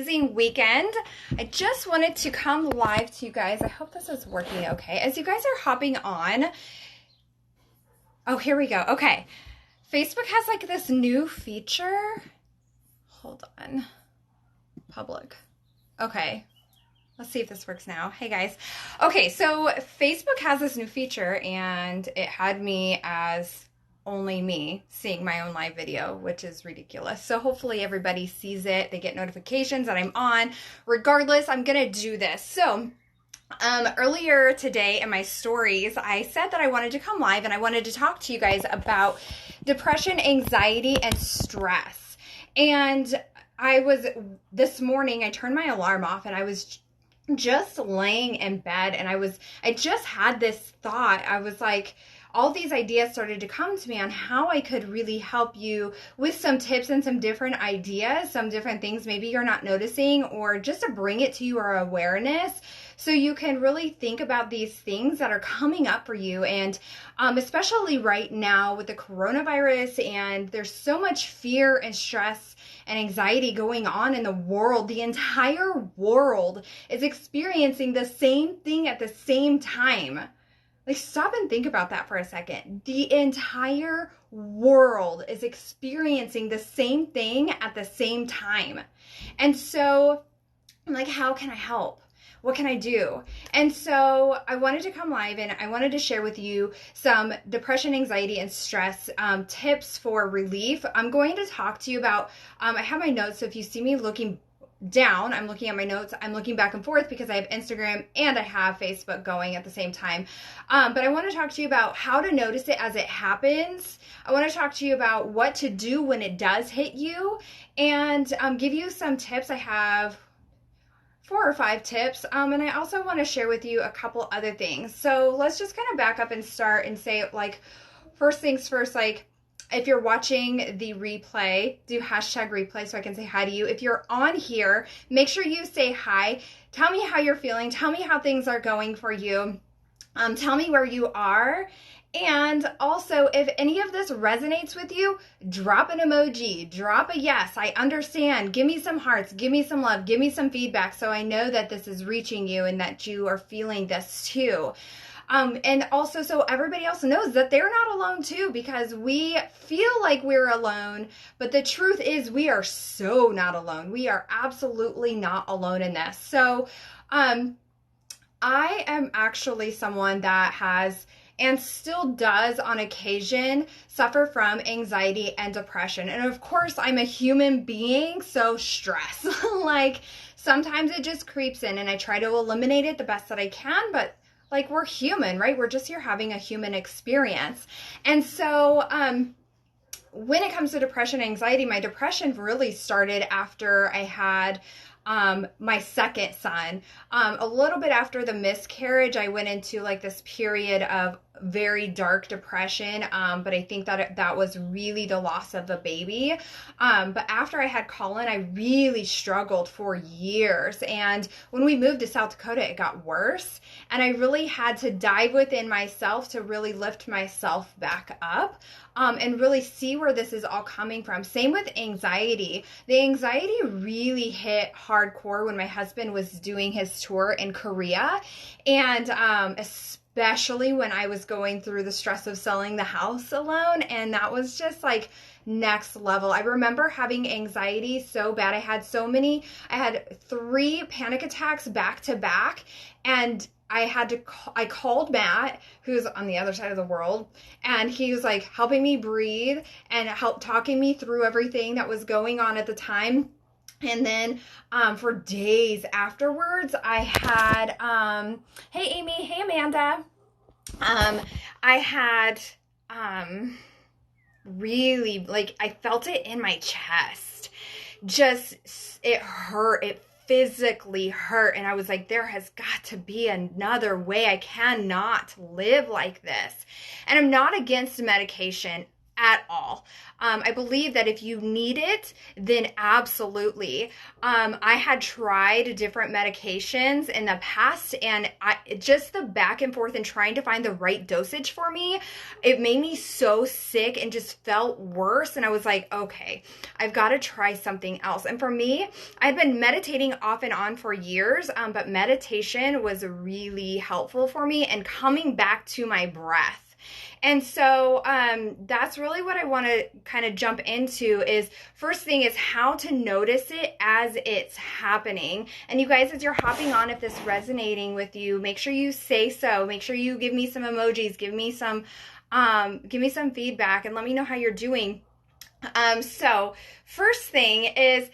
Amazing weekend. I just wanted to come live to you guys. I hope this is working okay. As you guys are hopping on, oh, here we go. Okay. Facebook has like this new feature. Hold on. Public. Okay. Let's see if this works now. Hey guys. Okay, so Facebook has this new feature and it had me as only me seeing my own live video, which is ridiculous. So hopefully everybody sees it. They get notifications that I'm on. Regardless, I'm gonna do this. So earlier today in my stories, I said that I wanted to come live and I wanted to talk to you guys about depression, anxiety, and stress. And this morning, I turned my alarm off and I was just laying in bed and I just had this thought. I was like, all these ideas started to come to me on how I could really help you with some tips and some different ideas, some different things maybe you're not noticing, or just to bring it to your awareness so you can really think about these things that are coming up for you. And especially right now with the coronavirus, and there's so much fear and stress and anxiety going on in the world. The entire world is experiencing the same thing at the same time. Like, stop and think about that for a second. The entire world is experiencing the same thing at the same time. And so I'm like, how can I help? What can I do? And so I wanted to come live and I wanted to share with you some depression, anxiety, and stress tips for relief. I'm going to talk to you about, I have my notes, so if you see me looking down, I'm looking at my notes, I'm looking back and forth because I have Instagram and I have Facebook going at the same time. But I want to talk to you about how to notice it as it happens. I want to talk to you about what to do when it does hit you, and give you some tips. I have 4 or 5 tips, and I also want to share with you a couple other things. So let's just kind of back up and start and say, like, first things first, like, if you're watching the replay, do hashtag replay so I can say hi to you. If you're on here, make sure you say hi. Tell me how you're feeling. Tell me how things are going for you. Tell me where you are. And also, if any of this resonates with you, drop an emoji, drop a yes, I understand, give me some hearts, give me some love, give me some feedback so I know that this is reaching you and that you are feeling this too. And also so everybody else knows that they're not alone too, because we feel like we're alone, but the truth is we are so not alone. We are absolutely not alone in this. So I am actually someone that has and still does on occasion suffer from anxiety and depression. And of course, I'm a human being, so stress. Like, sometimes it just creeps in and I try to eliminate it the best that I can, but like, we're human, right? We're just here having a human experience. And so when it comes to depression, anxiety, my depression really started after I had my second son. A little bit after the miscarriage, I went into like this period of very dark depression, but I think that that was really the loss of a baby. But after I had Colin, I really struggled for years. And when we moved to South Dakota, it got worse. And I really had to dive within myself to really lift myself back up. And really see where this is all coming from. Same with anxiety. The anxiety really hit hardcore when my husband was doing his tour in Korea. And especially when I was going through the stress of selling the house alone. And that was just like next level. I remember having anxiety so bad. I had 3 panic attacks back to back. And I called Matt, who's on the other side of the world, and he was like helping me breathe and talking me through everything that was going on at the time. And then for days afterwards, I had, hey Amy, hey Amanda, I had really, like, I felt it in my chest. Just, it hurt, it physically hurt, and I was like, there has got to be another way. I cannot live like this. And I'm not against medication at all. I believe that if you need it, then absolutely. I had tried different medications in the past, and just the back and forth and trying to find the right dosage for me, it made me so sick and just felt worse. And I was like, okay, I've got to try something else. And for me, I'd been meditating off and on for years, but meditation was really helpful for me and coming back to my breath. And so that's really what I want to kind of jump into is first thing is how to notice it as it's happening. And you guys, as you're hopping on, if this is resonating with you, make sure you say so. Make sure you give me some emojis, give me some feedback, and let me know how you're doing. So first thing is,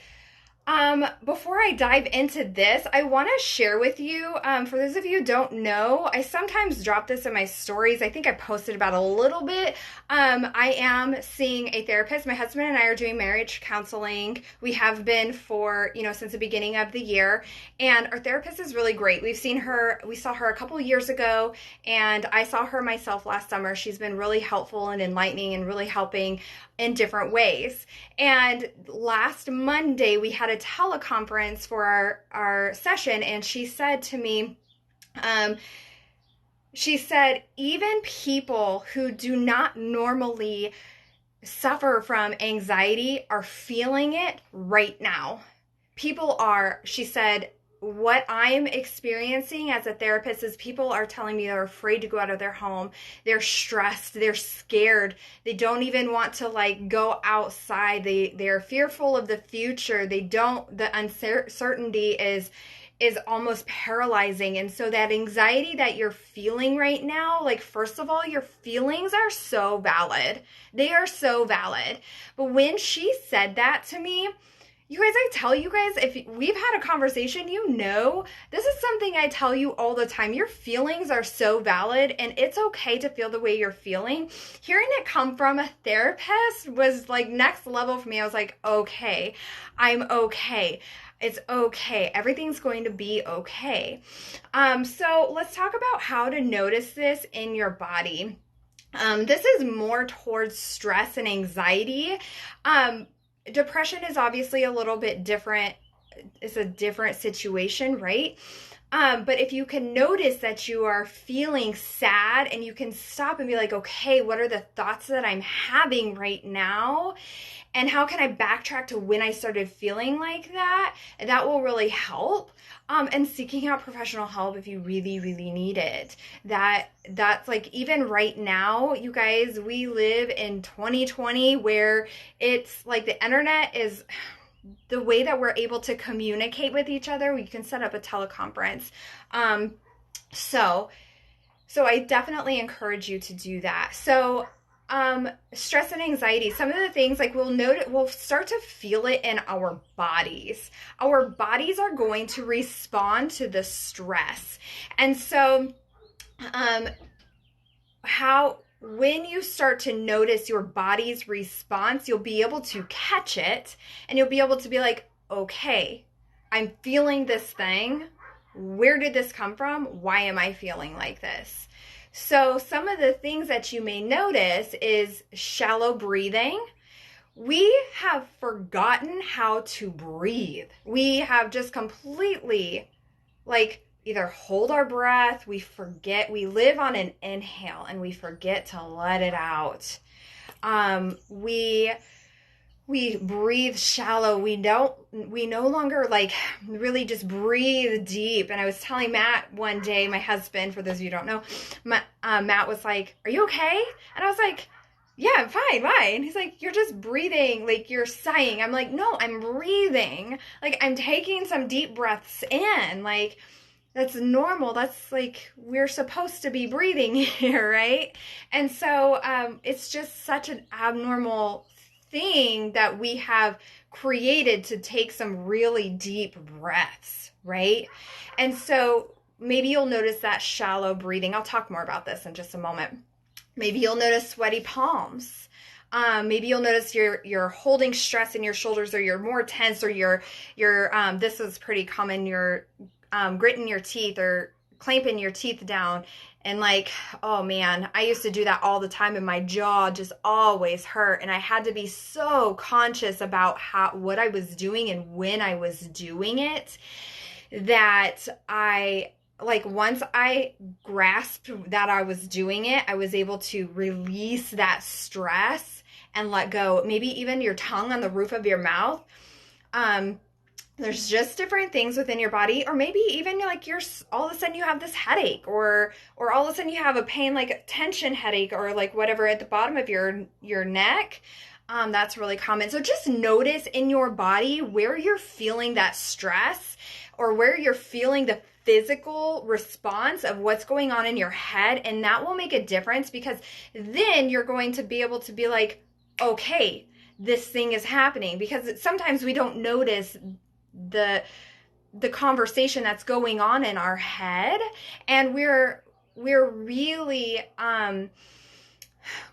before I dive into this, I want to share with you, for those of you who don't know, I sometimes drop this in my stories. I think I posted about a little bit. I am seeing a therapist. My husband and I are doing marriage counseling. We have been for, since the beginning of the year, and our therapist is really great. We saw her a couple years ago, and I saw her myself last summer. She's been really helpful and enlightening and really helping in different ways. And last Monday, we had a teleconference for our session, and she said to me, even people who do not normally suffer from anxiety are feeling it right now. She said, what I'm experiencing as a therapist is people are telling me they're afraid to go out of their home. They're stressed. They're scared. They don't even want to go outside. They're fearful of the future. The uncertainty is almost paralyzing. And so that anxiety that you're feeling right now, first of all, your feelings are so valid. They are so valid. But when she said that to me, you guys, I tell you guys, if we've had a conversation, this is something I tell you all the time. Your feelings are so valid, and it's okay to feel the way you're feeling. Hearing it come from a therapist was next level for me. I was like, okay, I'm okay. It's okay. Everything's going to be okay. So let's talk about how to notice this in your body. This is more towards stress and anxiety. Depression is obviously a little bit different. It's a different situation, right? But if you can notice that you are feeling sad and you can stop and be like, okay, what are the thoughts that I'm having right now? And how can I backtrack to when I started feeling like that? That will really help. And seeking out professional help if you really, really need it. That's even right now, you guys, we live in 2020 where it's the internet is the way that we're able to communicate with each other. We can set up a teleconference. So I definitely encourage you to do that. So stress and anxiety, some of the things we'll start to feel it in our bodies. Our bodies are going to respond to the stress. And so, when you start to notice your body's response, you'll be able to catch it and you'll be able to be like, okay, I'm feeling this thing. Where did this come from? Why am I feeling like this? So some of the things that you may notice is shallow breathing. We have forgotten how to breathe. We have just completely either hold our breath, we live on an inhale and we forget to let it out. We breathe shallow. We no longer really just breathe deep. And I was telling Matt one day, my husband, for those of you who don't know, Matt was like, are you okay? And I was like, yeah, I'm fine. Why? And he's like, you're just breathing, you're sighing. I'm like, no, I'm breathing. I'm taking some deep breaths in. That's normal. That's we're supposed to be breathing here, right? And so it's just such an abnormal thing that we have created to take some really deep breaths, right? And so maybe you'll notice that shallow breathing. I'll talk more about this in just a moment. Maybe you'll notice sweaty palms. Maybe you'll notice you're holding stress in your shoulders, or you're more tense, or you're this is pretty common, you're gritting your teeth or clamping your teeth down. And like, oh man, I used to do that all the time and my jaw just always hurt. And I had to be so conscious about what I was doing and when I was doing it, that once I grasped that I was doing it, I was able to release that stress and let go. Maybe even your tongue on the roof of your mouth. There's just different things within your body, or maybe even like all of a sudden you have this headache, or all of a sudden you have a pain, like a tension headache, or like whatever at the bottom of your neck. That's really common. So just notice in your body where you're feeling that stress, or where you're feeling the physical response of what's going on in your head, and that will make a difference, because then you're going to be able to be like, okay, this thing is happening. Because sometimes we don't notice the conversation that's going on in our head, and we're really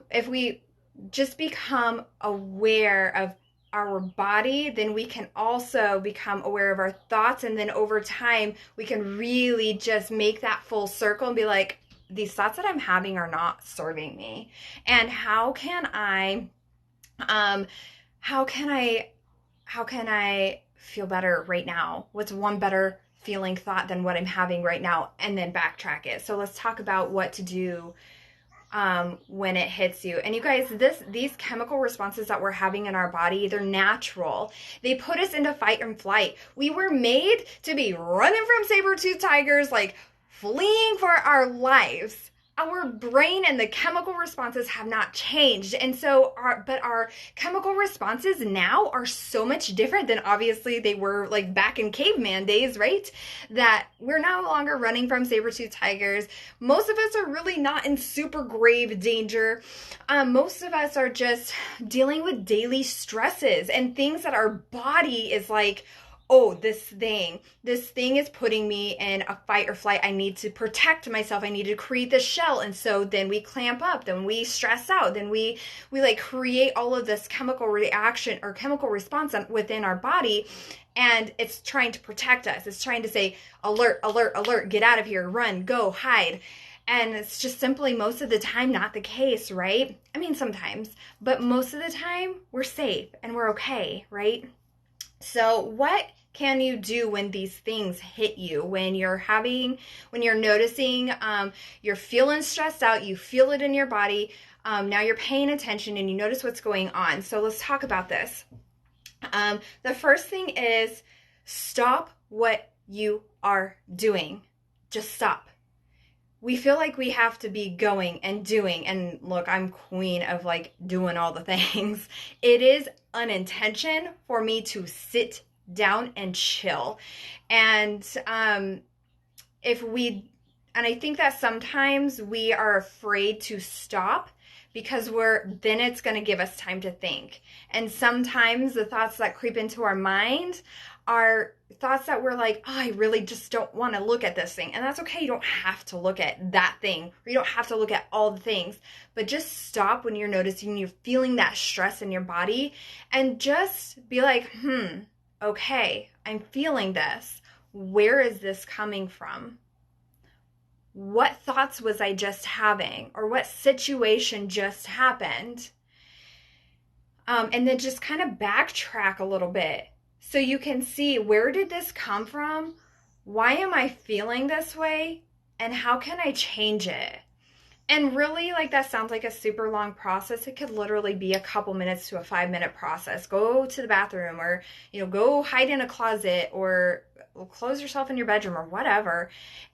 if we just become aware of our body, then we can also become aware of our thoughts, and then over time we can really just make that full circle and be like, these thoughts that I'm having are not serving me, and how can I feel better right now? What's one better feeling thought than what I'm having right now? And then backtrack it. So let's talk about what to do when it hits you. And you guys, these chemical responses that we're having in our body, they're natural. They put us into fight and flight. We were made to be running from saber-toothed tigers, like fleeing for our lives. Our brain and the chemical responses have not changed. And so our chemical responses now are so much different than obviously they were like back in caveman days, right? That we're no longer running from saber-toothed tigers. Most of us are really not in super grave danger. Most of us are just dealing with daily stresses and things that our body is like, oh, this thing is putting me in a fight or flight. I need to protect myself. I need to create this shell. And so then we clamp up, then we stress out, then we like create all of this chemical reaction or chemical response within our body. And it's trying to protect us. It's trying to say, alert, alert, alert, get out of here, run, go, hide. And it's just simply most of the time not the case, right? I mean, sometimes, but most of the time we're safe and we're okay, right? So what can you do when these things hit you? When you're noticing, you're feeling stressed out, you feel it in your body, now you're paying attention and you notice what's going on. So let's talk about this. The first thing is stop what you are doing. Just stop. We feel like we have to be going and doing, and look, I'm queen of like doing all the things. It is an intention for me to sit down and chill. And I think that sometimes we are afraid to stop because then it's going to give us time to think. And sometimes the thoughts that creep into our mind are thoughts that we're like, oh, I really just don't want to look at this thing. And that's okay. You don't have to look at that thing, or you don't have to look at all the things, but just stop when you're noticing you're feeling that stress in your body, and just be like, okay, I'm feeling this. Where is this coming from? What thoughts was I just having? Or what situation just happened? And then just kind of backtrack a little bit so you can see, where did this come from? Why am I feeling this way? And how can I change it? And really, like, that sounds like a super long process. It could literally be a couple minutes to a 5-minute process. Go to the bathroom, or, go hide in a closet, or close yourself in your bedroom, or whatever,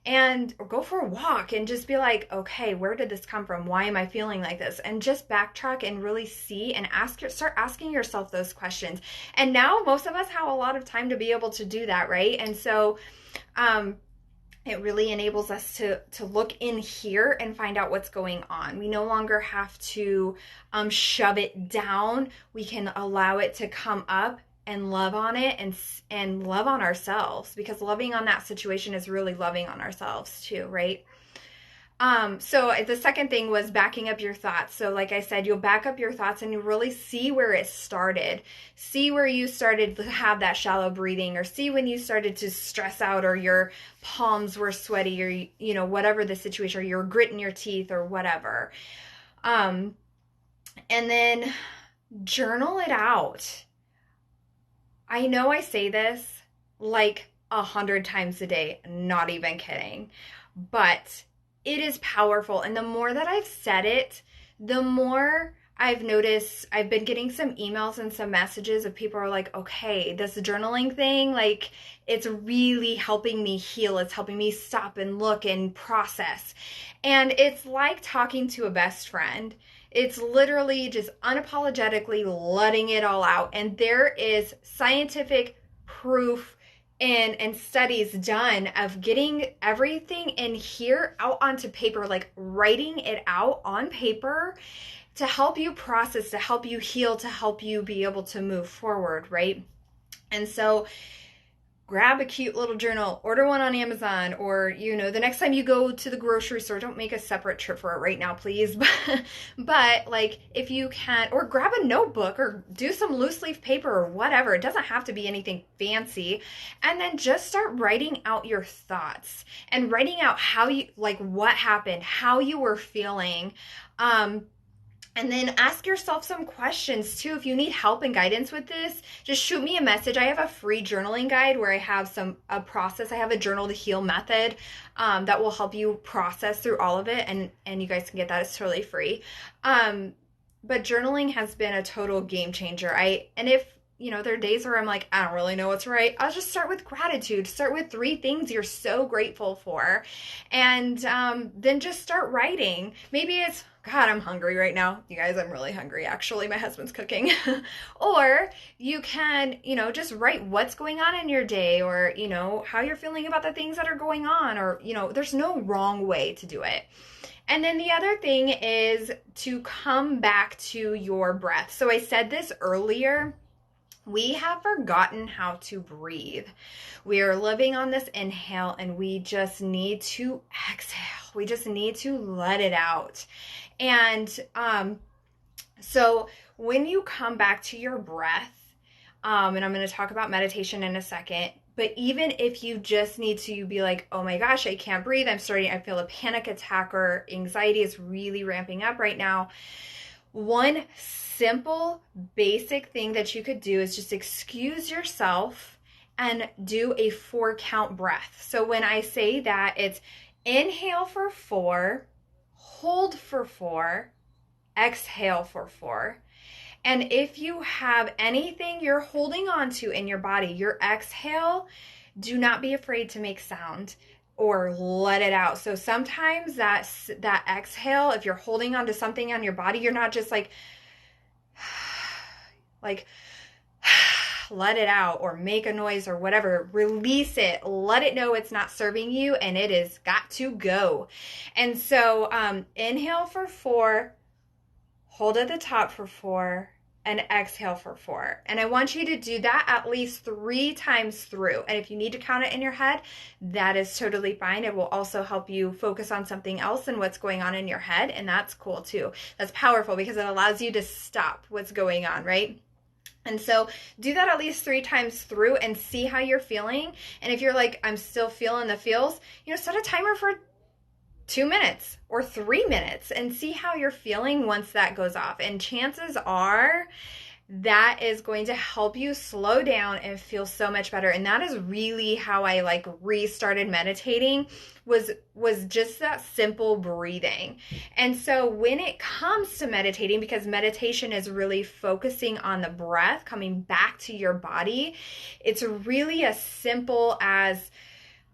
or go for a walk and just be like, okay, where did this come from? Why am I feeling like this? And just backtrack and really see and start asking yourself those questions. And now most of us have a lot of time to be able to do that, right? And so, it really enables us to look in here and find out what's going on. We no longer have to shove it down. We can allow it to come up and love on it, and love on ourselves, because loving on that situation is really loving on ourselves too, right? So the second thing was backing up your thoughts. So like I said, you'll back up your thoughts and you really see where it started. See where you started to have that shallow breathing, or see when you started to stress out, or your palms were sweaty, or, you know, whatever the situation, or you're gritting your teeth or whatever. And then journal it out. I know I say this like 100 times a day, not even kidding, but it is powerful. And the more that I've said it, the more I've noticed I've been getting some emails and some messages of people are like, okay, this journaling thing, like, it's really helping me heal. It's helping me stop and look and process. And it's like talking to a best friend. It's literally just unapologetically letting it all out. And there is scientific proof and studies done of getting everything in here out onto paper, like writing it out on paper to help you process, to help you heal, to help you be able to move forward, right? And so grab a cute little journal, order one on Amazon, or, you know, the next time you go to the grocery store, don't make a separate trip for it right now, please. But like, if you can, or grab a notebook or do some loose leaf paper or whatever. It doesn't have to be anything fancy. And then just start writing out your thoughts and writing out how you, like, what happened, how you were feeling. And then ask yourself some questions too. If you need help and guidance with this, just shoot me a message. I have a free journaling guide where I have a process. I have a journal to heal method that will help you process through all of it. And you guys can get that. It's totally free. But journaling has been a total game changer. And if, you know, there are days where I'm like, I don't really know what's right, I'll just start with gratitude. Start with 3 things you're so grateful for. And then just start writing. Maybe it's, God, I'm hungry right now. You guys, I'm really hungry. Actually, my husband's cooking. Or you can, you know, just write what's going on in your day, or, you know, how you're feeling about the things that are going on, or, you know, there's no wrong way to do it. And then the other thing is to come back to your breath. So I said this earlier. We have forgotten how to breathe. We are living on this inhale and we just need to exhale. We just need to let it out. And so when you come back to your breath, and I'm going to talk about meditation in a second, but even if you just need to be like, oh my gosh, I can't breathe, I feel a panic attack, or anxiety is really ramping up right now. One simple, basic thing that you could do is just excuse yourself and do a 4-count breath. So when I say that, it's inhale for 4, hold for 4, exhale for 4. And if you have anything you're holding on to in your body, your exhale, do not be afraid to make sound or let it out. So sometimes that exhale, if you're holding on to something on your body, you're not just like let it out or make a noise or whatever. Release it. Let it know it's not serving you and it is got to go. And so inhale for 4, hold at the top for 4, and exhale for 4. And I want you to do that at least 3 times through. And if you need to count it in your head, that is totally fine. It will also help you focus on something else and what's going on in your head. And that's cool too. That's powerful because it allows you to stop what's going on, right? And so do that at least 3 times through and see how you're feeling. And if you're like, I'm still feeling the feels, you know, set a timer for 2 minutes or 3 minutes and see how you're feeling once that goes off. And chances are that is going to help you slow down and feel so much better. And that is really how I like restarted meditating, was just that simple breathing. And so when it comes to meditating, because meditation is really focusing on the breath, coming back to your body, it's really as simple as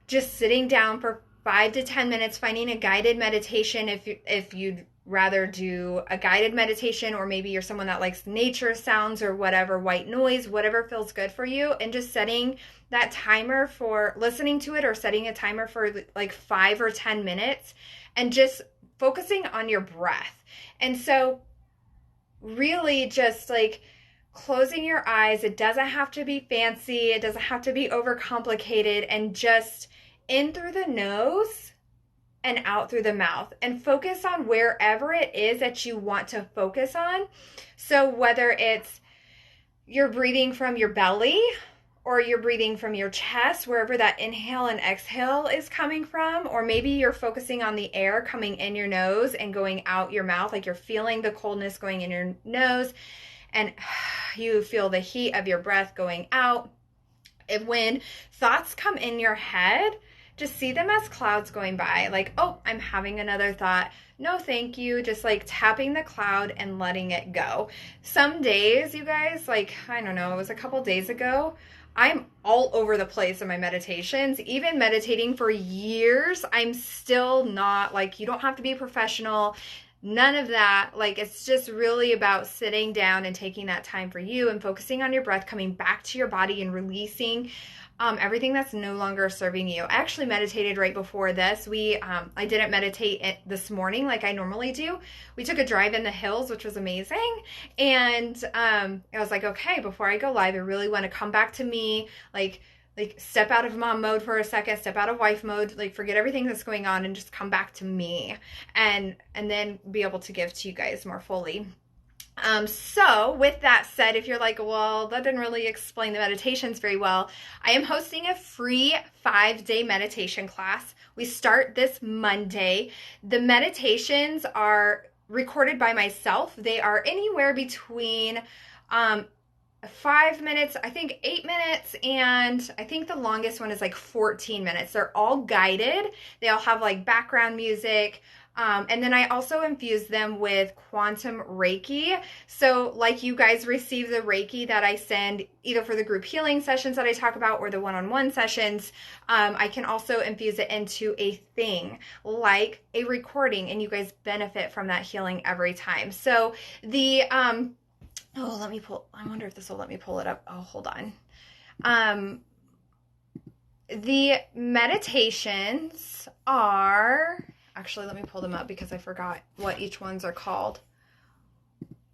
just sitting down for 5 to 10 minutes, finding a guided meditation if you'd rather do a guided meditation, or maybe you're someone that likes nature sounds or whatever, white noise, whatever feels good for you, and just setting that timer for listening to it, or setting a timer for like 5 or 10 minutes and just focusing on your breath. And so really just like closing your eyes. It doesn't have to be fancy. It doesn't have to be overcomplicated, and just in through the nose and out through the mouth, and focus on wherever it is that you want to focus on. So whether it's you're breathing from your belly or you're breathing from your chest, wherever that inhale and exhale is coming from, or maybe you're focusing on the air coming in your nose and going out your mouth, like you're feeling the coldness going in your nose and you feel the heat of your breath going out. When thoughts come in your head, just see them as clouds going by. Like, oh, I'm having another thought. No, thank you. Just like tapping the cloud and letting it go. Some days, you guys, like, I don't know, it was a couple days ago, I'm all over the place in my meditations. Even meditating for years, I'm still not like, you don't have to be a professional. None of that. Like, it's just really about sitting down and taking that time for you and focusing on your breath, coming back to your body and releasing everything that's no longer serving you. I actually meditated right before this. I didn't meditate this morning like I normally do. We took a drive in the hills, which was amazing. And I was like, okay, before I go live, I really want to come back to me, like step out of mom mode for a second, step out of wife mode, like forget everything that's going on and just come back to me and then be able to give to you guys more fully. So with that said, if you're like, well, that didn't really explain the meditations very well, I am hosting a free 5-day meditation class. We start this Monday. The meditations are recorded by myself. They are anywhere between 5 minutes, I think 8 minutes, and I think the longest one is like 14 minutes. They're all guided. They all have like background music. And then I also infuse them with quantum Reiki. So like you guys receive the Reiki that I send either for the group healing sessions that I talk about or the one-on-one sessions, I can also infuse it into a thing like a recording, and you guys benefit from that healing every time. So the, I wonder if this will let me pull it up. Oh, hold on. The meditations are... Actually, let me pull them up because I forgot what each ones are called.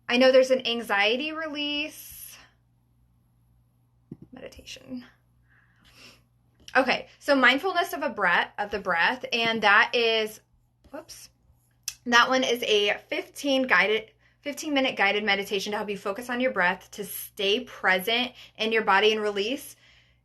I know there's an anxiety release meditation. Okay, so mindfulness of the breath, and that one is a 15-minute guided meditation to help you focus on your breath, to stay present in your body and release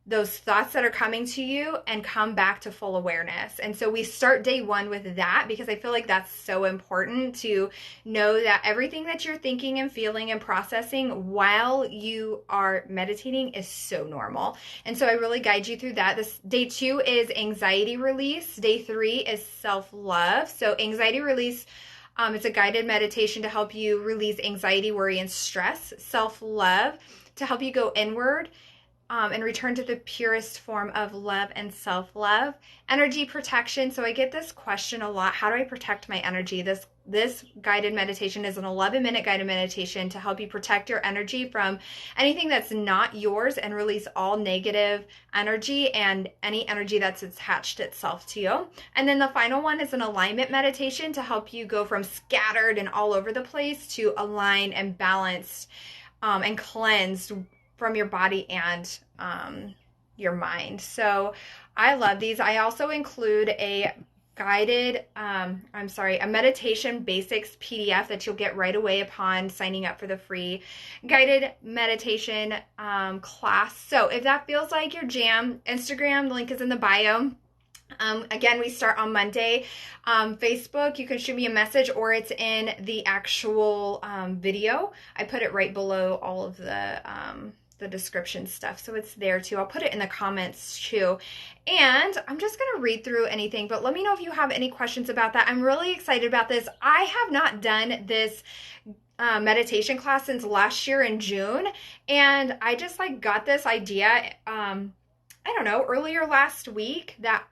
those thoughts that are coming to you and come back to full awareness. And so we start day one with that because I feel like that's so important to know that everything that you're thinking and feeling and processing while you are meditating is so normal. And so I really guide you through that. This day 2 is anxiety release. Day 3 is self-love. So anxiety release, it's a guided meditation to help you release anxiety, worry, and stress. Self-love to help you go inward and return to the purest form of love and self-love. Energy protection. So I get this question a lot. How do I protect my energy? This guided meditation is an 11-minute guided meditation to help you protect your energy from anything that's not yours and release all negative energy and any energy that's attached itself to you. And then the final one is an alignment meditation to help you go from scattered and all over the place to aligned and balanced and cleansed from your body and your mind. So I love these. I also include a meditation basics PDF that you'll get right away upon signing up for the free guided meditation class. So if that feels like your jam, Instagram, the link is in the bio. Again, we start on Monday. Facebook, you can shoot me a message or it's in the actual video. I put it right below all of the description stuff, so it's there too. I'll put it in the comments too. And I'm just going to read through anything, but let me know if you have any questions about that. I'm really excited about this. I have not done this meditation class since last year in June, and I just like got this idea, I don't know, earlier last week that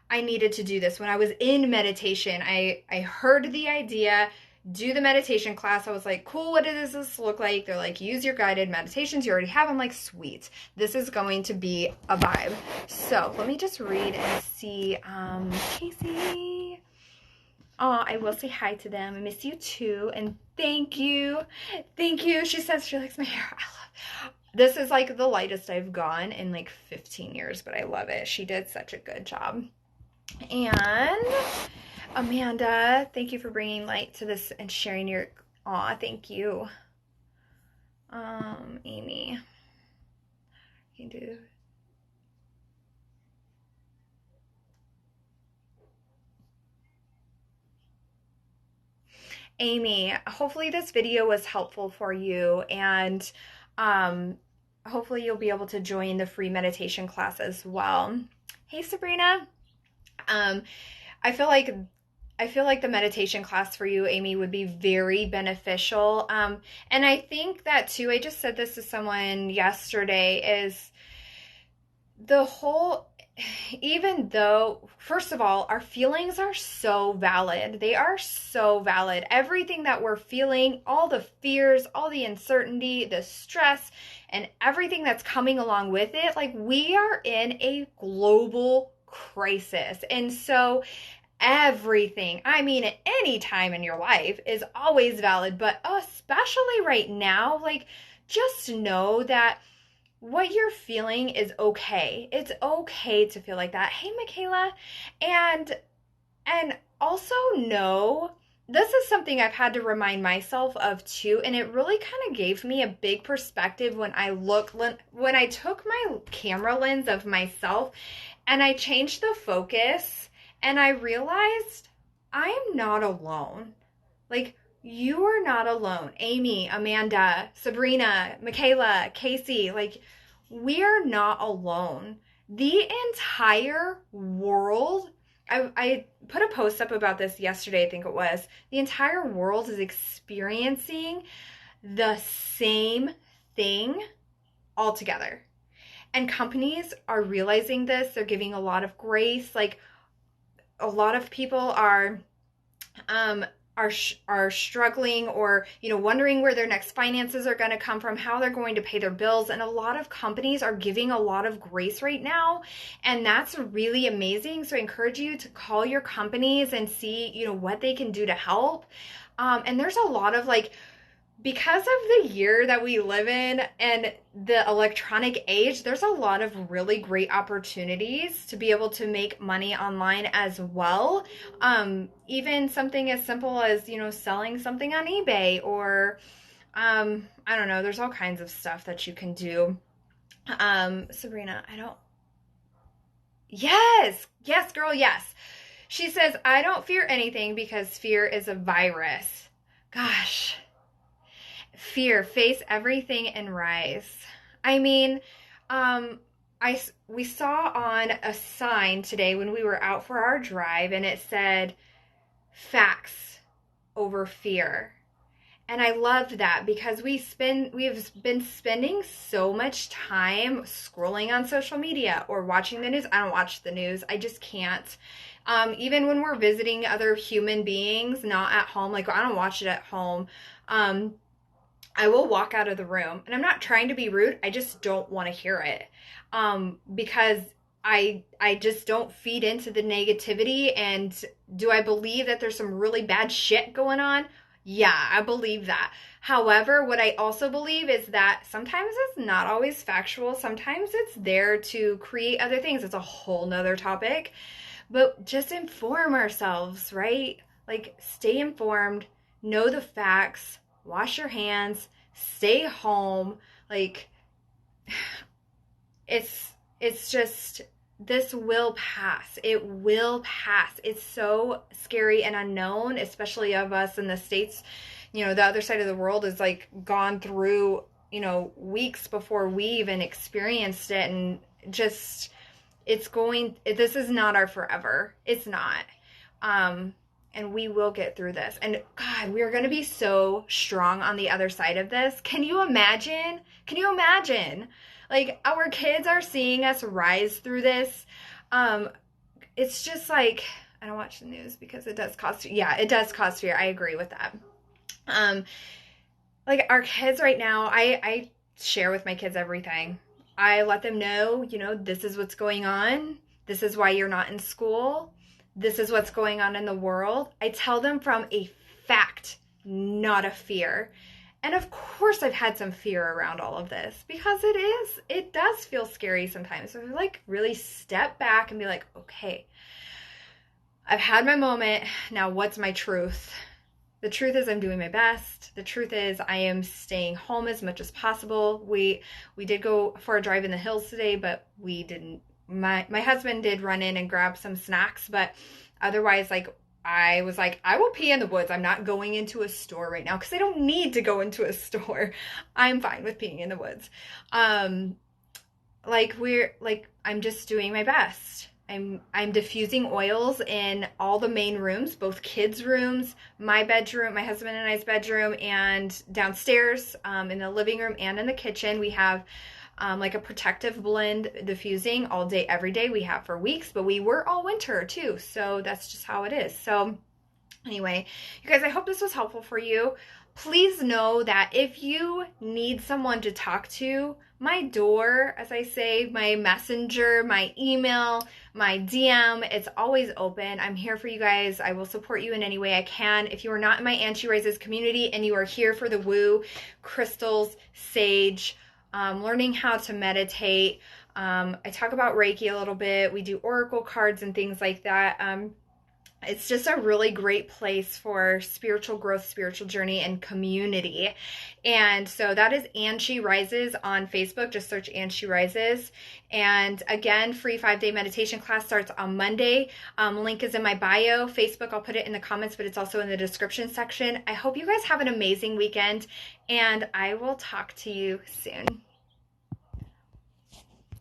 I needed to do this. When I was in meditation, I heard the idea, do the meditation class. I was like, cool, what does this look like? They're like, use your guided meditations. You already have them. Like, sweet. This is going to be a vibe. So let me just read and see. Casey. Oh, I will say hi to them. I miss you too. And thank you. Thank you. She says she likes my hair. I love it. This is like the lightest I've gone in like 15 years, but I love it. She did such a good job. And Amanda, thank you for bringing light to this and sharing your, aw, thank you. Amy, you can do. Amy, hopefully this video was helpful for you, and um, hopefully you'll be able to join the free meditation class as well. Hey Sabrina, um, I feel like the meditation class for you, Amy, would be very beneficial. And I think that too, I just said this to someone yesterday, is the whole, even though, first of all, our feelings are so valid. They are so valid. Everything that we're feeling, all the fears, all the uncertainty, the stress, and everything that's coming along with it, like we are in a global crisis. And so everything, I mean, at any time in your life is always valid, but especially right now, like just know that what you're feeling is okay. It's okay to feel like that. Hey, Michaela. And also know this is something I've had to remind myself of too, and it really kind of gave me a big perspective when I took my camera lens of myself and I changed the focus and I realized I am not alone. Like, you are not alone. Amy, Amanda, Sabrina, Michaela, Casey, like, we're not alone. The entire world, I put a post up about this yesterday, I think it was. The entire world is experiencing the same thing altogether. And companies are realizing this. They're giving a lot of grace. Like, a lot of people um are struggling, or wondering where their next finances are going to come from, how they're going to pay their bills, and a lot of companies are giving a lot of grace right now, and that's really amazing. So I encourage you to call your companies and see what they can do to help. And there's a lot of, like, because of the year that we live in and the electronic age, there's a lot of really great opportunities to be able to make money online as well. Even something as simple as, selling something on eBay, or I don't know, there's all kinds of stuff that you can do. Sabrina, yes, girl, yes. She says, I don't fear anything because fear is a virus. Gosh. Fear, face everything and rise. I mean, we saw on a sign today when we were out for our drive, and it said facts over fear. And I loved that because we've been spending so much time scrolling on social media or watching the news. I don't watch the news. I just can't. Even when we're visiting other human beings, not at home, like I don't watch it at home. I will walk out of the room, and I'm not trying to be rude. I just don't want to hear it. Because I just don't feed into the negativity. And do I believe that there's some really bad shit going on? Yeah, I believe that. However, what I also believe is that sometimes it's not always factual. Sometimes it's there to create other things. It's a whole nother topic. But just inform ourselves, right? Like, stay informed, know the facts, wash your hands, stay home. Like, it's just, this will pass. It will pass. It's so scary and unknown, especially of us in the States. The other side of the world is like gone through, weeks before we even experienced it. And just, this is not our forever. It's not. And we will get through this. And God, we are going to be so strong on the other side of this. Can you imagine? Like, our kids are seeing us rise through this. It's just like, I don't watch the news because it does cause fear. Yeah, it does cause fear. I agree with that. Like, our kids right now, I share with my kids everything. I let them know, this is what's going on. This is why you're not in school. This is what's going on in the world. I tell them from a fact, not a fear. And of course I've had some fear around all of this because it does feel scary sometimes. So like, really step back and be like, okay, I've had my moment. Now, what's my truth? The truth is I'm doing my best. The truth is I am staying home as much as possible. We did go for a drive in the hills today, but we didn't. My husband did run in and grab some snacks, but otherwise, like, I was like, I will pee in the woods. I'm not going into a store right now because I don't need to go into a store. I'm fine with peeing in the woods. I'm just doing my best. I'm diffusing oils in all the main rooms, both kids' rooms, my bedroom, my husband and I's bedroom, and downstairs, in the living room and in the kitchen. We have like a protective blend diffusing all day, every day. We have for weeks, but we were all winter too. So that's just how it is. So anyway, you guys, I hope this was helpful for you. Please know that if you need someone to talk to, my door, as I say, my messenger, my email, my DM, it's always open. I'm here for you guys. I will support you in any way I can. If you are not in my Angie Rises community and you are here for the woo, crystals, sage, learning how to meditate, I talk about Reiki a little bit. We do oracle cards and things like that. It's just a really great place for spiritual growth, spiritual journey, and community. And so that is Angie Rises on Facebook. Just search Angie Rises. And again, free 5-day meditation class starts on Monday. Link is in my bio. Facebook, I'll put it in the comments, but it's also in the description section. I hope you guys have an amazing weekend, and I will talk to you soon.